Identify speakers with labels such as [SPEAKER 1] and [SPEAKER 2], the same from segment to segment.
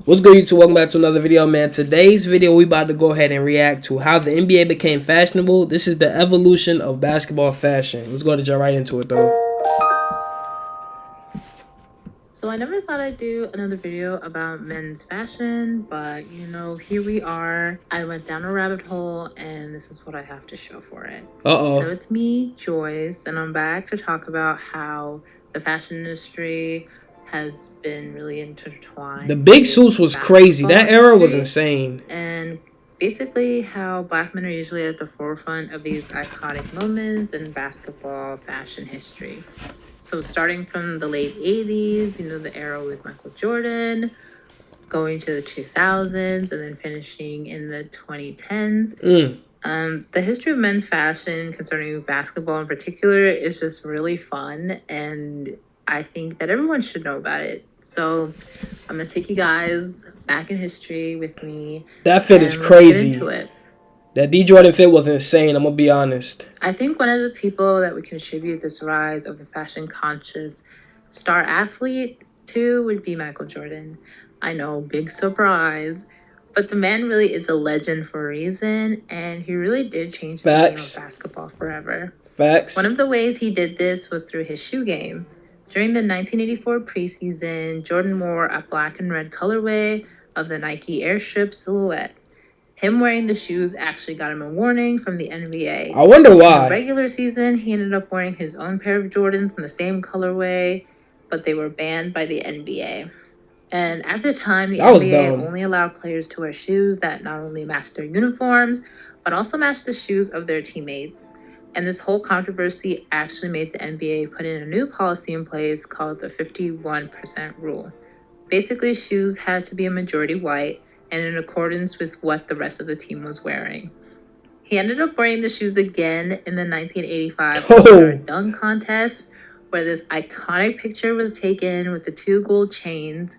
[SPEAKER 1] What's good, YouTube? Welcome back to another video, man. Today's video, we about to go ahead and react to how the NBA became fashionable. This is the evolution of basketball fashion. Let's go ahead and jump right into it, though.
[SPEAKER 2] So I never thought I'd do another video about men's fashion, but here we are. I went down a rabbit hole and this is what I have to show for it. So it's me, Joyce, and I'm back to talk about how the fashion industry has been really intertwined.
[SPEAKER 1] The big suits was crazy. That era was insane.
[SPEAKER 2] And basically how black men are usually at the forefront of these iconic moments in basketball fashion history. So starting from the late 80s, the era with Michael Jordan, going to the 2000s, and then finishing in the 2010s. The history of men's fashion concerning basketball in particular is just really fun, and I think that everyone should know about it. So I'm going to take you guys back in history with me.
[SPEAKER 1] That fit is crazy. Get into it. That D. Jordan fit was insane, I'm going to be honest.
[SPEAKER 2] I think one of the people that would contribute this rise of the fashion-conscious star athlete to would be Michael Jordan. I know, big surprise. But the man really is a legend for a reason, and he really did change the game of basketball forever.
[SPEAKER 1] Facts.
[SPEAKER 2] One of the ways he did this was through his shoe game. During the 1984 preseason, Jordan wore a black and red colorway of the Nike Airstrip silhouette. Him wearing the shoes actually got him a warning from the NBA.
[SPEAKER 1] I wonder why.
[SPEAKER 2] In the regular season, he ended up wearing his own pair of Jordans in the same colorway, but they were banned by the NBA. And at the time, the NBA only allowed players to wear shoes that not only matched their uniforms, but also matched the shoes of their teammates. And this whole controversy actually made the NBA put in a new policy in place called the 51% rule. Basically, shoes had to be a majority white, and in accordance with what the rest of the team was wearing. He ended up wearing the shoes again in the 1985 dunk contest, where this iconic picture was taken with the 2 gold chains,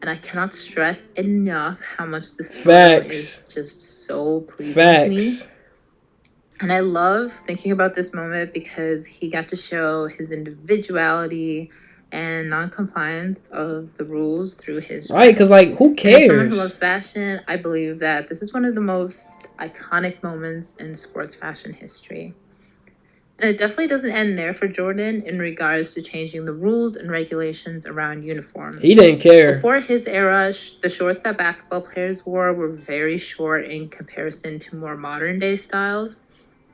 [SPEAKER 2] and I cannot stress enough how much this photo is just so pleasing to me. And I love thinking about this moment because he got to show his individuality and non-compliance of the rules through his
[SPEAKER 1] right, because who cares?
[SPEAKER 2] As someone who loves fashion, I believe that this is one of the most iconic moments in sports fashion history. And it definitely doesn't end there for Jordan in regards to changing the rules and regulations around uniforms.
[SPEAKER 1] He didn't care.
[SPEAKER 2] Before his era, the shorts that basketball players wore were very short in comparison to more modern day styles.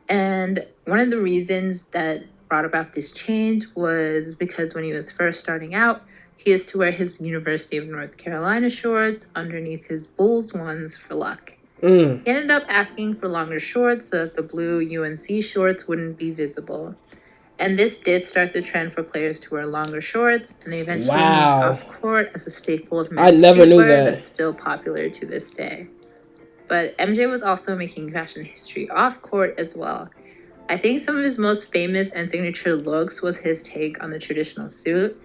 [SPEAKER 2] And one of the reasons that brought about this change was because when he was first starting out, he used to wear his University of North Carolina shorts underneath his Bulls ones for luck. He ended up asking for longer shorts so that the blue UNC shorts wouldn't be visible. And this did start the trend for players to wear longer shorts, and they eventually moved off court as a staple of men's streetwear that's still popular to this day. But MJ was also making fashion history off court as well. I think some of his most famous and signature looks was his take on the traditional suit.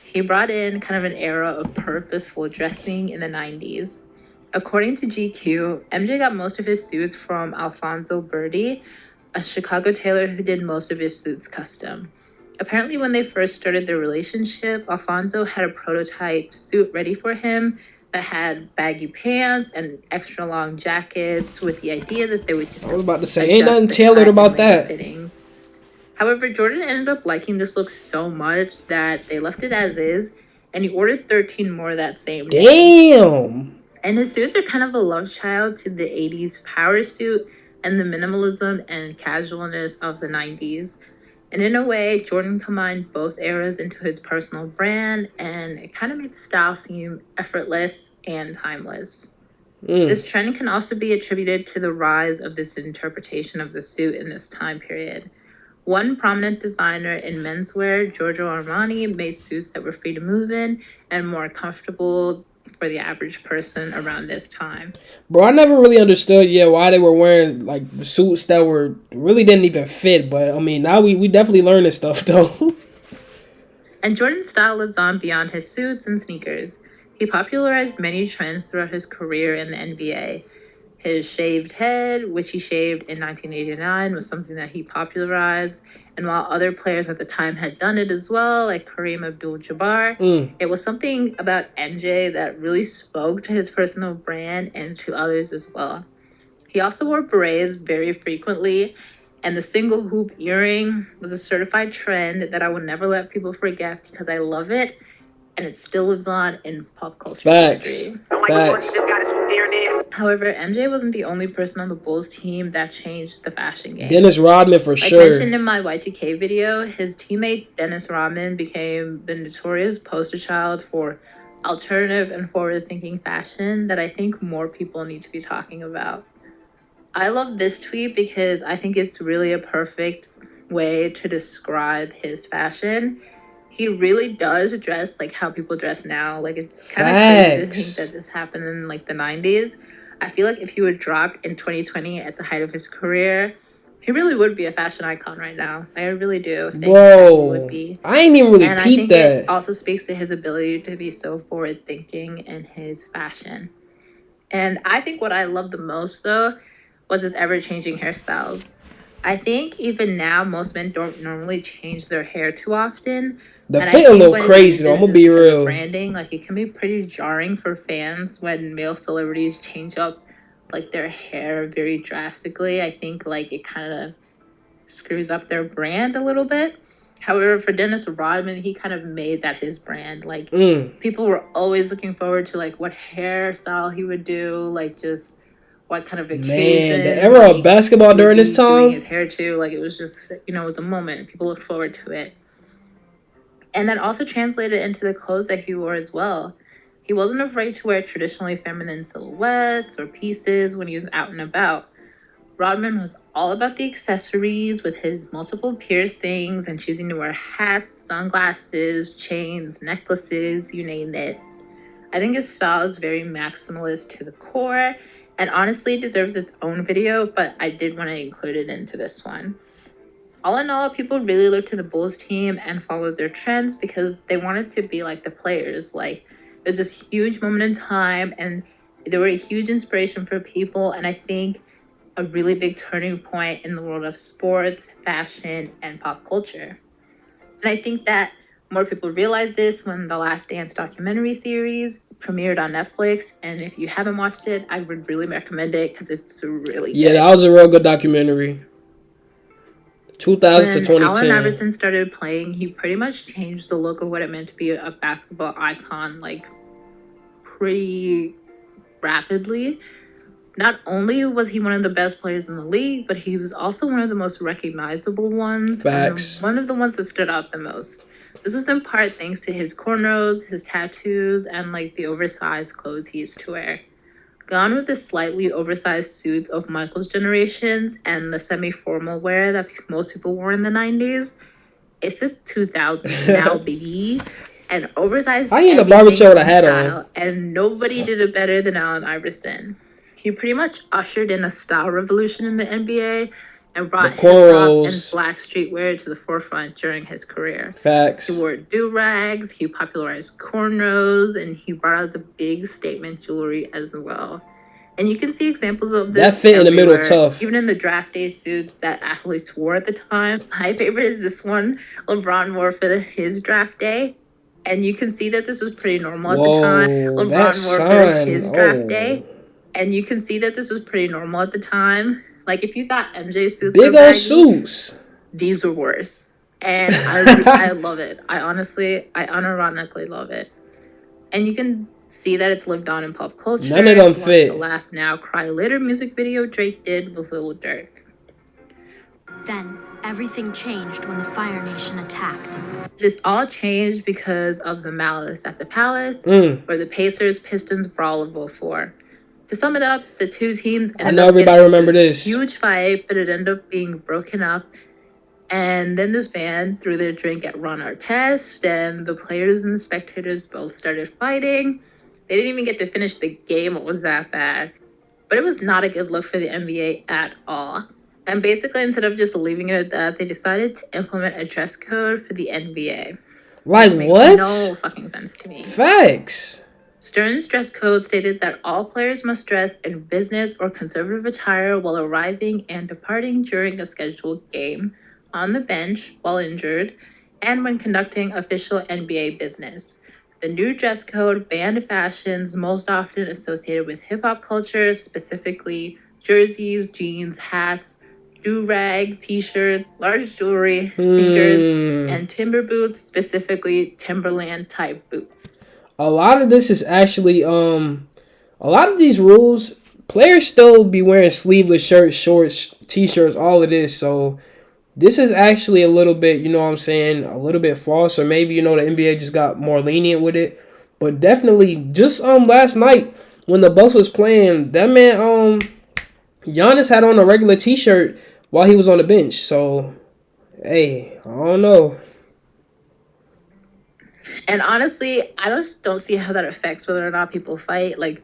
[SPEAKER 2] He brought in kind of an era of purposeful dressing in the 90s. According to GQ, MJ got most of his suits from Alfonso Berti, a Chicago tailor who did most of his suits custom. Apparently, when they first started their relationship, Alfonso had a prototype suit ready for him that had baggy pants and extra long jackets with the idea that they would just...
[SPEAKER 1] I was about to say, ain't nothing tailored about that.
[SPEAKER 2] Fittings. However, Jordan ended up liking this look so much that they left it as is, and he ordered 13 more that same day.
[SPEAKER 1] Damn!
[SPEAKER 2] And his suits are kind of a love child to the 80s power suit and the minimalism and casualness of the 90s. And in a way, Jordan combined both eras into his personal brand, and it kind of made the style seem effortless and timeless. This trend can also be attributed to the rise of this interpretation of the suit in this time period. One prominent designer in menswear, Giorgio Armani, made suits that were free to move in and more comfortable for the average person around this time.
[SPEAKER 1] Bro, I never really understood why they were wearing the suits that really didn't even fit, but I mean now we definitely learn this stuff though.
[SPEAKER 2] And Jordan's style lives on beyond his suits and sneakers. He popularized many trends throughout his career in the NBA. His shaved head, which he shaved in 1989, was something that he popularized, And while other players at the time had done it as well, like Kareem Abdul-Jabbar, it was something about MJ that really spoke to his personal brand and to others as well. He also wore berets very frequently, and the single hoop earring was a certified trend that I would never let people forget because I love it, and it still lives on in pop culture history.
[SPEAKER 1] Facts.
[SPEAKER 2] However, MJ wasn't the only person on the Bulls team that changed the fashion game.
[SPEAKER 1] Dennis Rodman for
[SPEAKER 2] Like
[SPEAKER 1] sure.
[SPEAKER 2] mentioned in my Y2K video, his teammate Dennis Rodman became the notorious poster child for alternative and forward-thinking fashion that I think more people need to be talking about. I love this tweet because I think it's really a perfect way to describe his fashion. He really does dress like how people dress now. Like, it's kind of crazy to think that this happened in like the 90s. I feel like if he would drop in 2020 at the height of his career, he really would be a fashion icon right now. I really do think that he would be.
[SPEAKER 1] I ain't even really
[SPEAKER 2] and
[SPEAKER 1] peeped
[SPEAKER 2] I think
[SPEAKER 1] that.
[SPEAKER 2] it also speaks to his ability to be so forward thinking in his fashion. And I think what I love the most though was his ever changing hairstyles. I think even now most men don't normally change their hair too often.
[SPEAKER 1] The
[SPEAKER 2] And I
[SPEAKER 1] fit a
[SPEAKER 2] think
[SPEAKER 1] little
[SPEAKER 2] when he
[SPEAKER 1] crazy though.
[SPEAKER 2] uses
[SPEAKER 1] I'm gonna be
[SPEAKER 2] his
[SPEAKER 1] real.
[SPEAKER 2] branding, like it can be pretty jarring for fans when male celebrities change up like their hair very drastically. I think like it kind of screws up their brand a little bit. However, for Dennis Rodman, he kind of made that his brand. Like people were always looking forward to like what hairstyle he would do, like just what kind of occasion.
[SPEAKER 1] Man, the era of basketball during this time.
[SPEAKER 2] Doing his hair too, like it was just, you know, it was a moment. People looked forward to it. And that also translated into the clothes that he wore as well. He wasn't afraid to wear traditionally feminine silhouettes or pieces when he was out and about. Rodman was all about the accessories with his multiple piercings and choosing to wear hats, sunglasses, chains, necklaces, you name it. I think his style is very maximalist to the core and honestly deserves its own video, but I did want to include it into this one. All in all, people really looked to the Bulls team and followed their trends because they wanted to be like the players. Like, it was this huge moment in time and they were a huge inspiration for people, and I think a really big turning point in the world of sports, fashion, and pop culture. And I think that more people realized this when The Last Dance documentary series premiered on Netflix, and if you haven't watched it, I would really recommend it because it's really good.
[SPEAKER 1] That was a real good documentary. 2000 to 2010.
[SPEAKER 2] When Allen Iverson started playing, he pretty much changed the look of what it meant to be a basketball icon, like, pretty rapidly. Not only was he one of the best players in the league, but he was also one of the most recognizable ones.
[SPEAKER 1] Facts.
[SPEAKER 2] And one of the ones that stood out the most. This was in part thanks to his cornrows, his tattoos, and like the oversized clothes he used to wear. Gone with the slightly oversized suits of Michael's generations and the semi-formal wear that most people wore in the 90s, it's the 2000s now, baby. And oversized
[SPEAKER 1] I ain't a barbershop with a hat on.
[SPEAKER 2] And nobody did it better than Allen Iverson. He pretty much ushered in a style revolution in the NBA and brought hip-hop and black streetwear to the forefront during his career.
[SPEAKER 1] Facts.
[SPEAKER 2] He wore do-rags, he popularized cornrows, and he brought out the big statement jewelry as well. And you can see examples of this
[SPEAKER 1] that fit everywhere. In the middle tough.
[SPEAKER 2] Even in the draft day suits that athletes wore at the time. My favorite is this one LeBron wore for his draft day. And you can see that this was pretty normal at the time. LeBron wore for his draft day. And you can see that this was pretty normal at the time. Like, if you thought MJ suits
[SPEAKER 1] big old suits,
[SPEAKER 2] these were worse. And I love it. I unironically love it. And you can see that it's lived on in pop culture.
[SPEAKER 1] None of them fit.
[SPEAKER 2] The Laugh Now, Cry Later music video Drake did with Lil Durk.
[SPEAKER 3] Then, everything changed when the Fire Nation attacked.
[SPEAKER 2] This all changed because of the Malice at the Palace, where the Pacers-Pistons brawl of 04. To sum it up, the two teams
[SPEAKER 1] I know everybody remember this
[SPEAKER 2] huge fight, but it ended up being broken up. And then this band threw their drink at Ron Artest, and the players and the spectators both started fighting. They didn't even get to finish the game. It was that bad. But it was not a good look for the NBA at all. And basically, instead of just leaving it at that, they decided to implement a dress code for the NBA.
[SPEAKER 1] Like what?
[SPEAKER 2] No fucking sense to me.
[SPEAKER 1] Facts.
[SPEAKER 2] Stern's dress code stated that all players must dress in business or conservative attire while arriving and departing during a scheduled game. on the bench while injured, and when conducting official NBA business. The new dress code banned fashions most often associated with hip hop culture, specifically jerseys, jeans, hats, do-rag, t-shirt, large jewelry, sneakers, and timber boots, specifically Timberland type boots.
[SPEAKER 1] A lot of this is actually a lot of these rules, players still be wearing sleeveless shirts, shorts, t-shirts, all of this. So this is actually a little bit, you know what I'm saying, a little bit false, or maybe, you know, the NBA just got more lenient with it. But definitely, just last night when the Bucks was playing, that man Giannis had on a regular t-shirt while he was on the bench. So, hey, I don't know.
[SPEAKER 2] And honestly, I just don't see how that affects whether or not people fight. Like,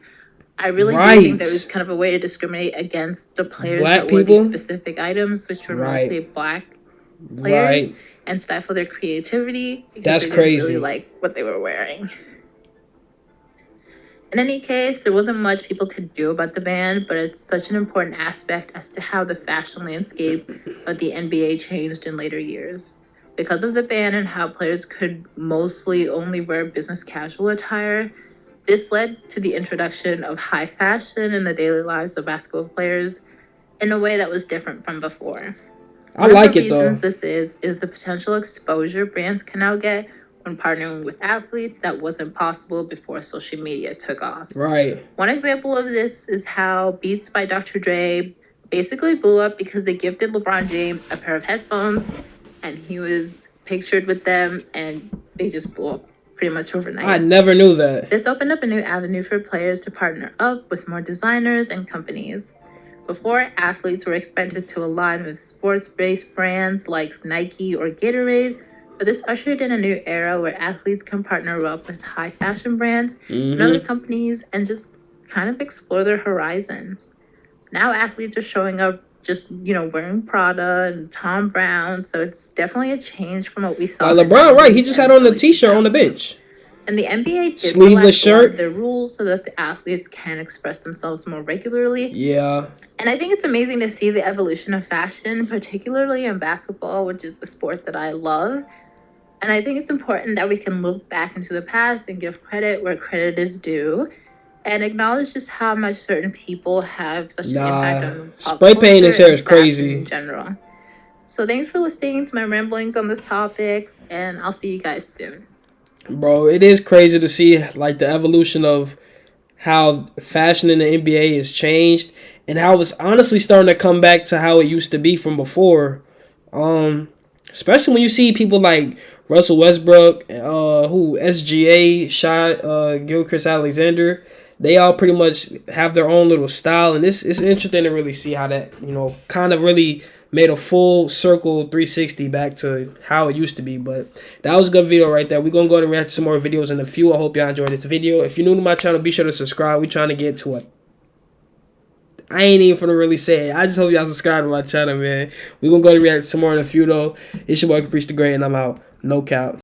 [SPEAKER 2] I really do
[SPEAKER 1] Right.
[SPEAKER 2] think there was kind of a way to discriminate against the players
[SPEAKER 1] Black
[SPEAKER 2] that wore these
[SPEAKER 1] people?
[SPEAKER 2] specific items, which were
[SPEAKER 1] Right.
[SPEAKER 2] mostly black players,
[SPEAKER 1] Right.
[SPEAKER 2] and stifle their creativity because
[SPEAKER 1] That's
[SPEAKER 2] they didn't really
[SPEAKER 1] crazy.
[SPEAKER 2] like what they were wearing. In any case, there wasn't much people could do about the ban, but it's such an important aspect as to how the fashion landscape of the NBA changed in later years. Because of the ban and how players could mostly only wear business casual attire, this led to the introduction of high fashion in the daily lives of basketball players in a way that was different from before.
[SPEAKER 1] I like it
[SPEAKER 2] One of the
[SPEAKER 1] though.
[SPEAKER 2] reasons this is the potential exposure brands can now get when partnering with athletes that wasn't possible before social media took off.
[SPEAKER 1] Right.
[SPEAKER 2] One example of this is how Beats by Dr. Dre basically blew up because they gifted LeBron James a pair of headphones and he was pictured with them and they just blew up pretty much overnight.
[SPEAKER 1] I never knew that.
[SPEAKER 2] This opened up a new avenue for players to partner up with more designers and companies. Before, athletes were expected to align with sports-based brands like Nike or Gatorade, but this ushered in a new era where athletes can partner up with high fashion brands and other companies and just kind of explore their horizons. Now athletes are showing up just, wearing Prada and Tom Brown, so it's definitely a change from what we saw.
[SPEAKER 1] Like
[SPEAKER 2] in the
[SPEAKER 1] LeBron, right? He
[SPEAKER 2] 90s
[SPEAKER 1] just
[SPEAKER 2] and
[SPEAKER 1] had on the
[SPEAKER 2] early
[SPEAKER 1] t-shirt on the
[SPEAKER 2] 2000s.
[SPEAKER 1] bench.
[SPEAKER 2] And the NBA did
[SPEAKER 1] Sleeveless
[SPEAKER 2] relax a lot
[SPEAKER 1] shirt.
[SPEAKER 2] of their rules so that the athletes can express themselves more regularly.
[SPEAKER 1] Yeah.
[SPEAKER 2] And I think it's amazing to see the evolution of fashion, particularly in basketball, which is the sport that I love. And I think it's important that we can look back into the past and give credit where credit is due and acknowledge just how much certain people have such an impact on pop
[SPEAKER 1] Spray paint his
[SPEAKER 2] culture
[SPEAKER 1] hair
[SPEAKER 2] and
[SPEAKER 1] is
[SPEAKER 2] fashion
[SPEAKER 1] crazy.
[SPEAKER 2] in general. So thanks for listening to my ramblings on this topic, and I'll see you guys soon.
[SPEAKER 1] Bro, it is crazy to see like the evolution of how fashion in the NBA has changed and how it's honestly starting to come back to how it used to be from before. Especially when you see people like Russell Westbrook, SGA, Gilchrist Alexander, they all pretty much have their own little style, and it's interesting to really see how that, kind of really made a full circle 360 back to how it used to be. But that was a good video right there. We're going to go ahead and react to some more videos in a few. I hope y'all enjoyed this video. If you're new to my channel, be sure to subscribe. We're trying to get to I ain't even finna really say it. I just hope y'all subscribe to my channel, man. We're going to go ahead and react to some more in a few, though. It's your boy, Caprice the Great, and I'm out. No cap.